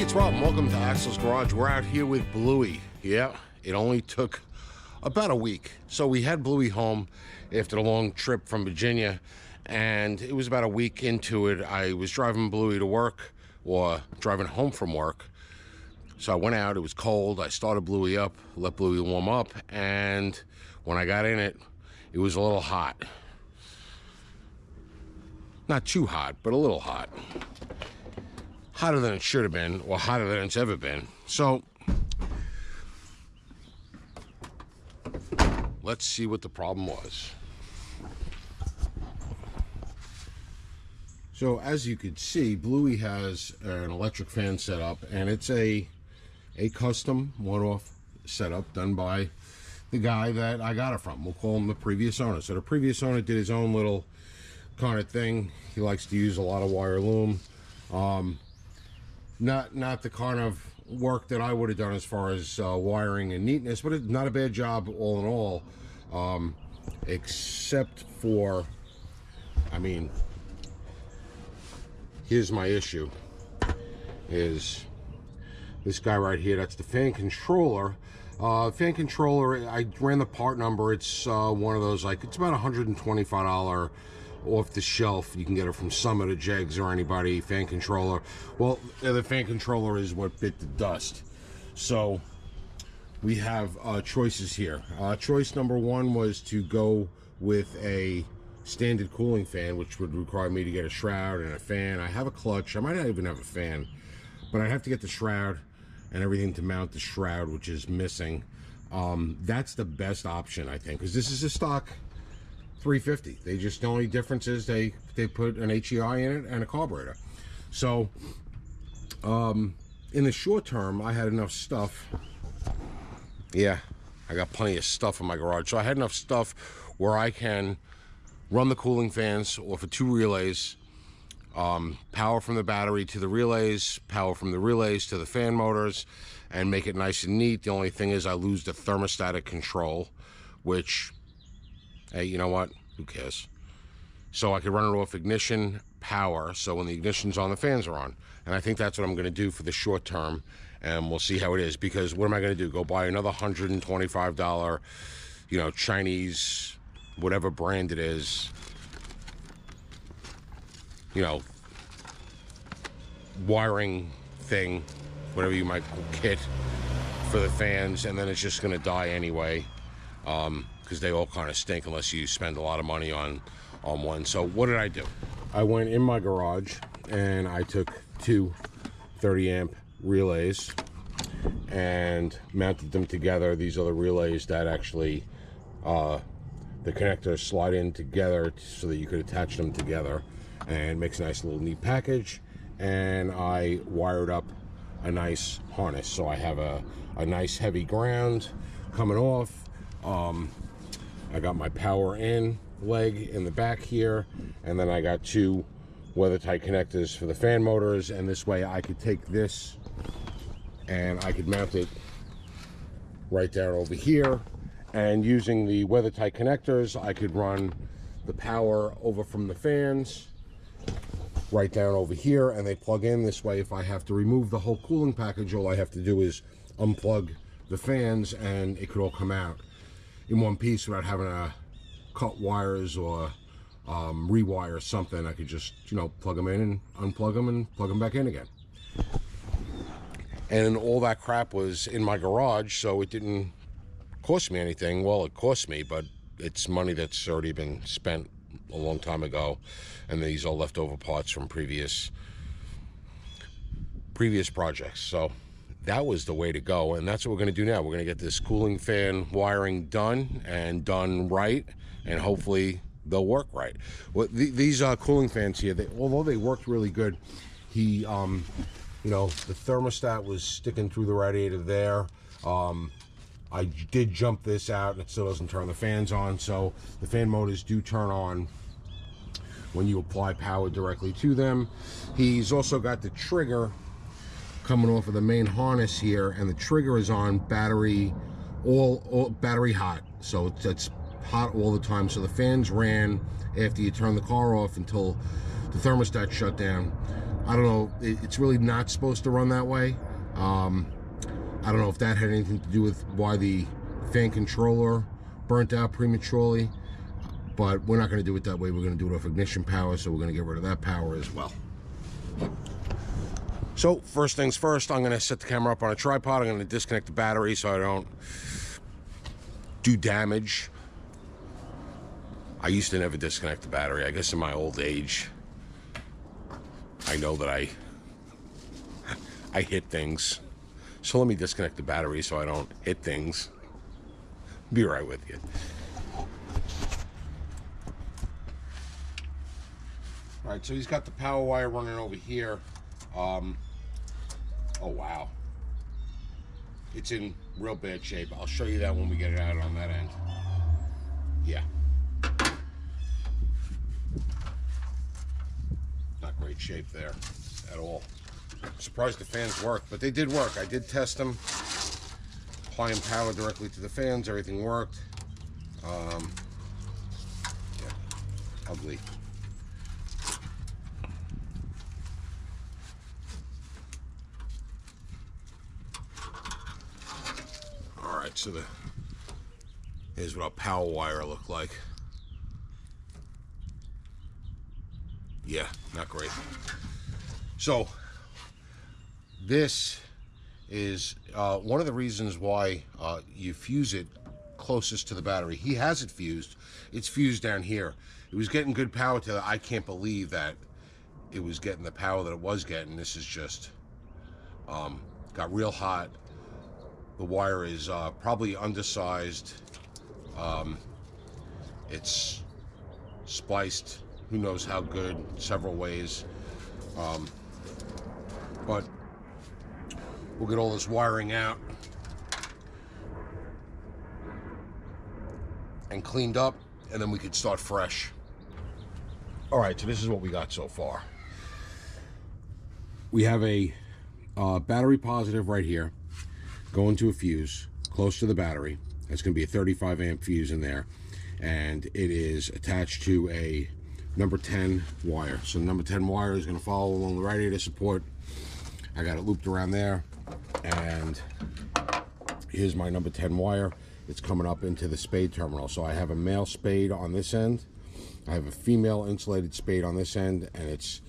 it's Rob, and welcome to Axel's Garage. We're out here with Bluey. Yeah, it only took about a week. So we had Bluey home after the long trip from Virginia, and it was about a week into it. I was driving Bluey to work, or driving home from work. So I went out, it was cold, I started Bluey up, let Bluey warm up, and when I got in it, it was a little hot. Not too hot, but a little hot. Hotter than it should have been, or hotter than it's ever been. So let's see what the problem was. So as you can see, Bluey has an electric fan set up, and it's a custom one-off setup done by the guy that I got it from. We'll call him the previous owner. So the previous owner did his own little kind of thing. He likes to use a lot of wire loom. Not the kind of work that I would have done as far as wiring and neatness, but it's not a bad job all in all, except for, I mean, here's my issue, is this guy right here. That's the fan controller. Fan controller, I ran the part number. It's one of those, like, it's about $125 off the shelf. You can get it from Summit or Jegs or anybody. Fan controller. Well, the fan controller is what bit the dust. So we have choices here. Choice number one was to go with a standard cooling fan, which would require me to get a shroud and a fan. I have a clutch. I might not even have a fan, but I have to get the shroud and everything to mount the shroud, which is missing. That's the best option, I think, because this is a stock 350. They just, the only difference is they put an HEI in it and a carburetor. So in the short term, I had enough stuff. Yeah, I got plenty of stuff in my garage. So I had enough stuff where I can run the cooling fans off of 2 relays, power from the battery to the relays, power from the relays to the fan motors, and make it nice and neat. The only thing is I lose the thermostatic control, which, hey, you know what? Who cares? So I could run it off ignition power, so when the ignition's on, the fans are on. And I think that's what I'm going to do for the short term, and we'll see how it is. Because what am I going to do? Go buy another $125, you know, Chinese, whatever brand it is, you know, wiring thing, whatever you might call kit for the fans, and then it's just going to die anyway. Because they all kind of stink unless you spend a lot of money on one. So what did I do? I went in my garage and I took 2 30-amp relays and mounted them together. These are the relays that actually the connectors slide in together so that you could attach them together, and it makes a nice little neat package. And I wired up a nice harness, so I have a nice heavy ground coming off. I got my power in leg in the back here, and then I got 2 weather-tight connectors for the fan motors, and this way I could take this and I could mount it right down over here, and using the weather-tight connectors I could run the power over from the fans right down over here, and they plug in. This way, if I have to remove the whole cooling package, all I have to do is unplug the fans and it could all come out in one piece without having to cut wires or rewire something. I could just, you know, plug them in and unplug them and plug them back in again. And all that crap was in my garage, so it didn't cost me anything. Well, it cost me, but it's money that's already been spent a long time ago, and these are leftover parts from previous projects. So that was the way to go, and that's what we're going to do now. We're going to get this cooling fan wiring done, and done right, and hopefully they'll work right. Well, these cooling fans here, although they worked really good, you know, the thermostat was sticking through the radiator there. I did jump this out, and it still doesn't turn the fans on, so the fan motors do turn on when you apply power directly to them. He's also got the trigger coming off of the main harness here, and the trigger is on battery, all battery hot, so it's hot all the time. So the fans ran after you turn the car off until the thermostat shut down. I don't know, it's really not supposed to run that way. I don't know if that had anything to do with why the fan controller burnt out prematurely, but we're not going to do it that way. We're going to do it off ignition power, so we're going to get rid of that power as well. So first things first, I'm going to set the camera up on a tripod. I'm going to disconnect the battery so I don't do damage. I used to never disconnect the battery. I guess in my old age, I know that I hit things. So let me disconnect the battery so I don't hit things. Be right with you. All right, so he's got the power wire running over here. Oh wow, it's in real bad shape. I'll show you that when we get it out on that end. Yeah, not great shape there at all. Surprised the fans worked, but they did work. I did test them, applying power directly to the fans. Everything worked. Yeah, ugly. All right, so here's what a power wire looked like. Yeah, not great. So this is one of the reasons why you fuse it closest to the battery. He has it fused. It's fused down here. It was getting good power to it. I can't believe that it was getting the power that it was getting. This is just got real hot. The wire is probably undersized. It's spliced who knows how good, several ways. But we'll get all this wiring out and cleaned up, and then we could start fresh. All right, so this is what we got so far. We have a battery positive right here going to a fuse close to the battery. That's going to be a 35 amp fuse in there, and it is attached to a number 10 wire. So the number 10 wire is going to follow along the radiator support. I got it looped around there, and here's my number 10 wire. It's coming up into the spade terminal. So I have a male spade on this end, I have a female insulated spade on this end, and it's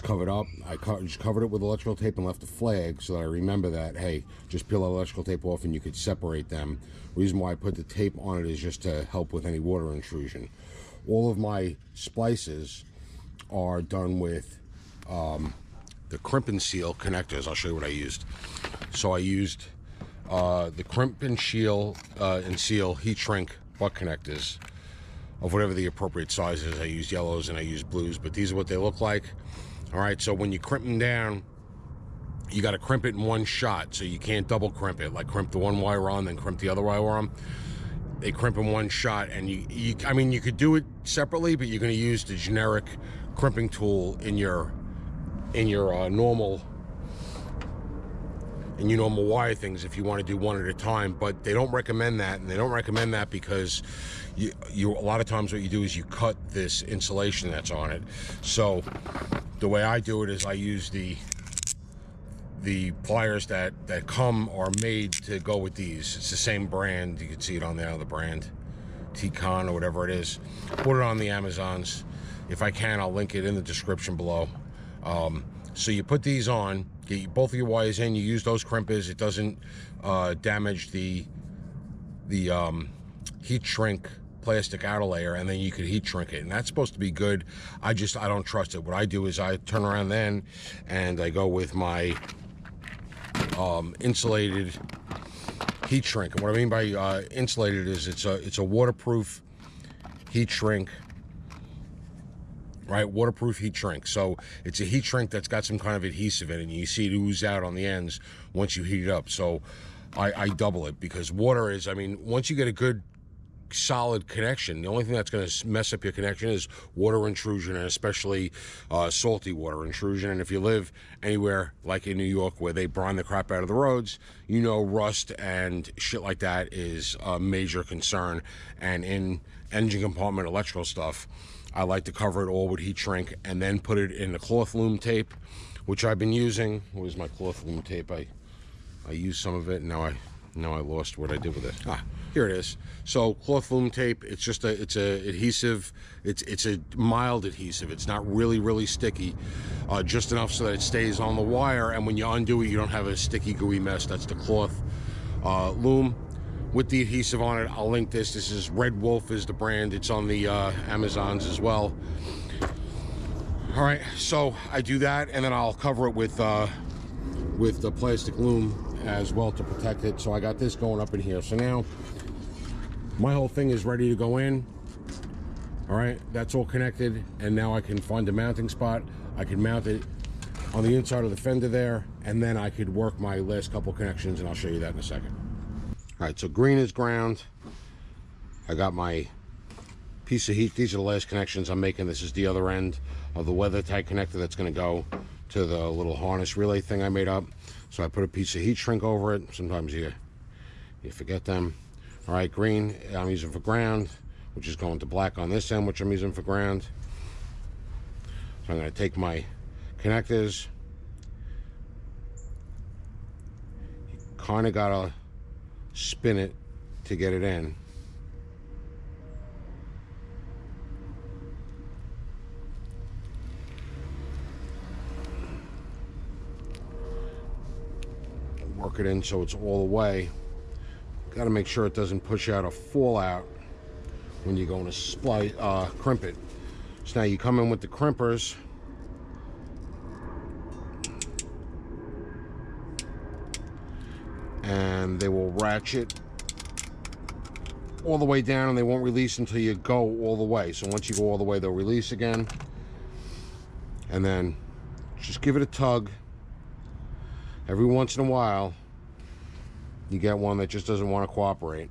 covered up. I just covered it with electrical tape and left a flag so that I remember that, hey, just peel the electrical tape off and you could separate them. The reason why I put the tape on it is just to help with any water intrusion. All of my splices are done with the crimp and seal connectors. I'll show you what I used. So I used the crimp and seal heat shrink butt connectors of whatever the appropriate size is. I used yellows and I used blues, but these are what they look like. All right, so when you crimp them down, you got to crimp it in one shot, so you can't double crimp it, like crimp the one wire on, then crimp the other wire on. They crimp in one shot, and I mean, you could do it separately, but you're going to use the generic crimping tool in your normal wire things if you want to do one at a time. But they don't recommend that, and they don't recommend that because you a lot of times what you do is you cut this insulation that's on it. So the way I do it is I use the pliers that come are made to go with these. It's the same brand. You can see it on there, the brand T-Con or whatever it is. Put it on the Amazons. If I can, I'll link it in the description below. So you put these on, get both of your wires in, you use those crimpers. It doesn't damage the heat shrink plastic outer layer, and then you could heat shrink it, and that's supposed to be good. I don't trust it. What I do is I turn around then and I go with my insulated heat shrink. And what I mean by insulated is it's a waterproof heat shrink, right? Waterproof heat shrink. So it's a heat shrink that's got some kind of adhesive in it, and you see it ooze out on the ends once you heat it up. So I double it, because water is, I mean, once you get a good solid connection, the only thing that's going to mess up your connection is water intrusion, and especially salty water intrusion. And if you live anywhere like in New York where they brine the crap out of the roads, you know, rust and shit like that is a major concern. And in engine compartment electrical stuff, I like to cover it all with heat shrink and then put it in the cloth loom tape, which I've been using. Where's my cloth loom tape? I used some of it, and now I lost what I did with it. Here it is. So cloth loom tape, it's just a adhesive. It's a mild adhesive. It's not really sticky, just enough so that it stays on the wire, and when you undo it, you don't have a sticky gooey mess. That's the cloth loom with the adhesive on it. I'll link this. This is Red Wolf is the brand. It's on the Amazons as well. All right, so I do that, and then I'll cover it with the plastic loom as well to protect it. So I got this going up in here. So now my whole thing is ready to go in. All right, that's all connected, and now I can find a mounting spot. I can mount it on the inside of the fender there, and then I could work my last couple connections, and I'll show you that in a second. All right, so green is ground. I got my piece of heat. These are the last connections I'm making. This is the other end of the weather tight connector that's going to go to the little harness relay thing I made up. So I put a piece of heat shrink over it. Sometimes you forget them. All right, green I'm using for ground, which is going to black on this end, which I'm using for ground. So I'm going to take my connectors. You kind of got to spin it to get it in. Work it in so it's all the way. Got to make sure it doesn't push out or fall out when you're going to crimp it. So now you come in with the crimpers, and they will ratchet all the way down, and they won't release until you go all the way. So once you go all the way, they'll release again, and then just give it a tug. Every once in a while, you get one that just doesn't want to cooperate.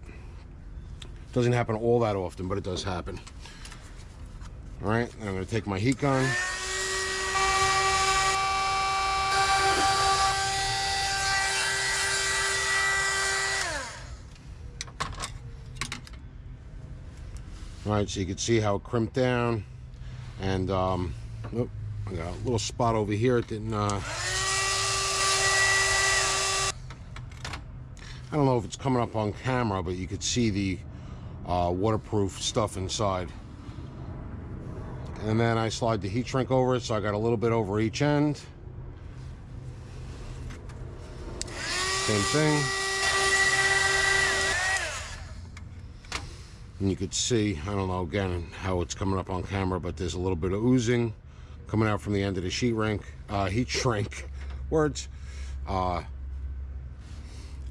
Doesn't happen all that often, but it does happen. All right, I'm going to take my heat gun. All right, so you can see how it crimped down, and oh, I got a little spot over here. It didn't. I don't know if it's coming up on camera, but you could see the waterproof stuff inside. And then I slide the heat shrink over it, so I got a little bit over each end. Same thing. And you could see, I don't know again how it's coming up on camera, but there's a little bit of oozing coming out from the end of the heat shrink words.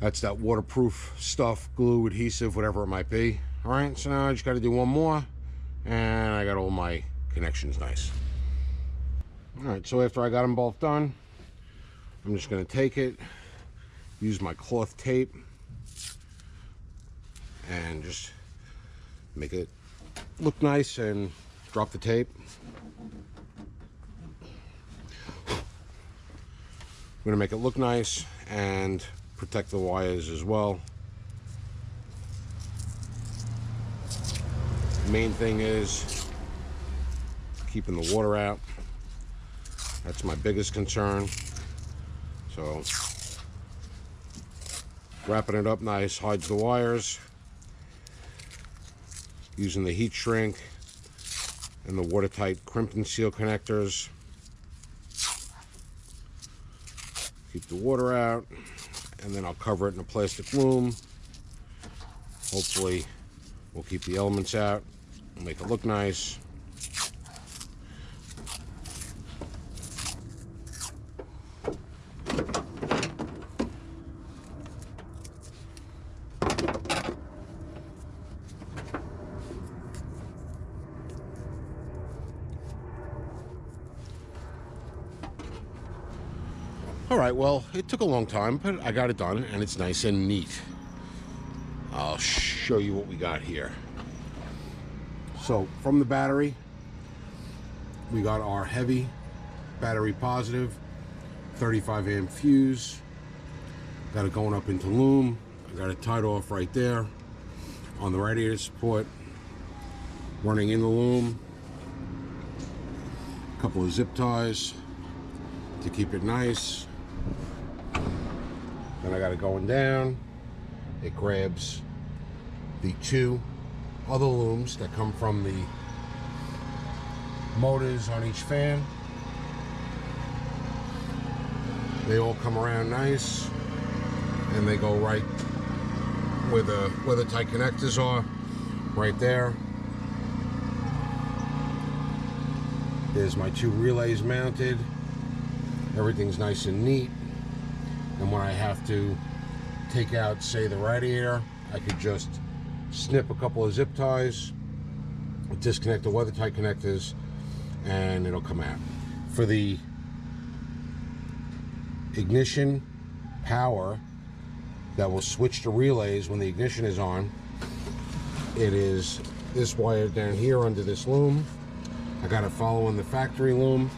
That's that waterproof stuff, glue, adhesive, whatever it might be. All right, so now I just got to do one more, and I got all my connections nice. All right, so after I got them both done, I'm just going to take it, use my cloth tape, and just make it look nice and drop the tape. I'm going to make it look nice and protect the wires as well. The main thing is keeping the water out. That's my biggest concern. So wrapping it up nice hides the wires. Using the heat shrink and the watertight crimp and seal connectors. Keep the water out, and then I'll cover it in a plastic loom. Hopefully we'll keep the elements out and make it look nice. All right, well, it took a long time, but I got it done, and it's nice and neat. I'll show you what we got here. So, from the battery, we got our heavy battery positive, 35 amp fuse. Got it going up into loom. I got it tied off right there on the radiator support, running in the loom. couple of zip ties to keep it nice. Then I got it going down. It grabs the 2 other looms that come from the motors on each fan. They all come around nice, and they go right where the tight connectors are, right there. There's my 2 relays mounted. Everything's nice and neat. And when I have to take out, say, the radiator, I could just snip a couple of zip ties, disconnect the weather tight connectors, and it'll come out. For the ignition power that will switch to relays when the ignition is on, it is this wire down here under this loom. I got it following the factory loom.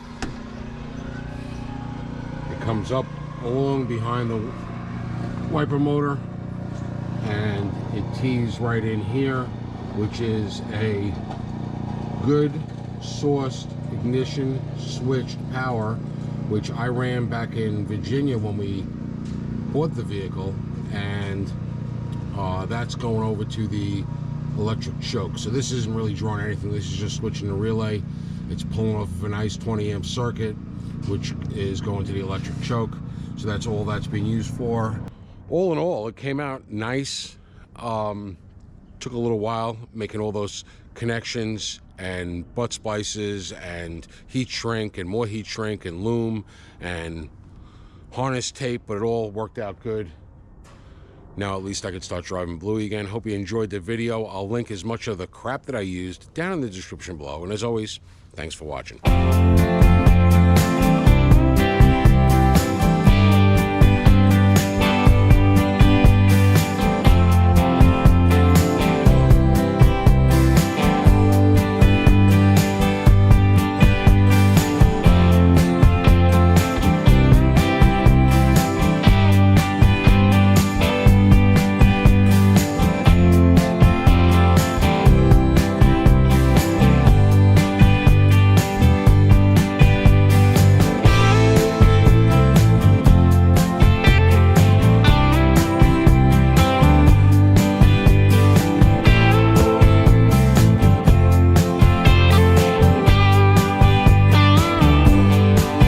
It comes up along behind the wiper motor, and it tees right in here, which is a good sourced ignition switched power, which I ran back in Virginia when we bought the vehicle, and that's going over to the electric choke. So this isn't really drawing anything. This is just switching the relay. It's pulling off of a nice 20 amp circuit, which is going to the electric choke. So that's all that's being used for. All in all, it came out nice. Took a little while making all those connections and butt splices and heat shrink and more heat shrink and loom and harness tape, but it all worked out good. Now at least I could start driving Bluey again. Hope you enjoyed the video. I'll link as much of the crap that I used down in the description below. And as always, thanks for watching.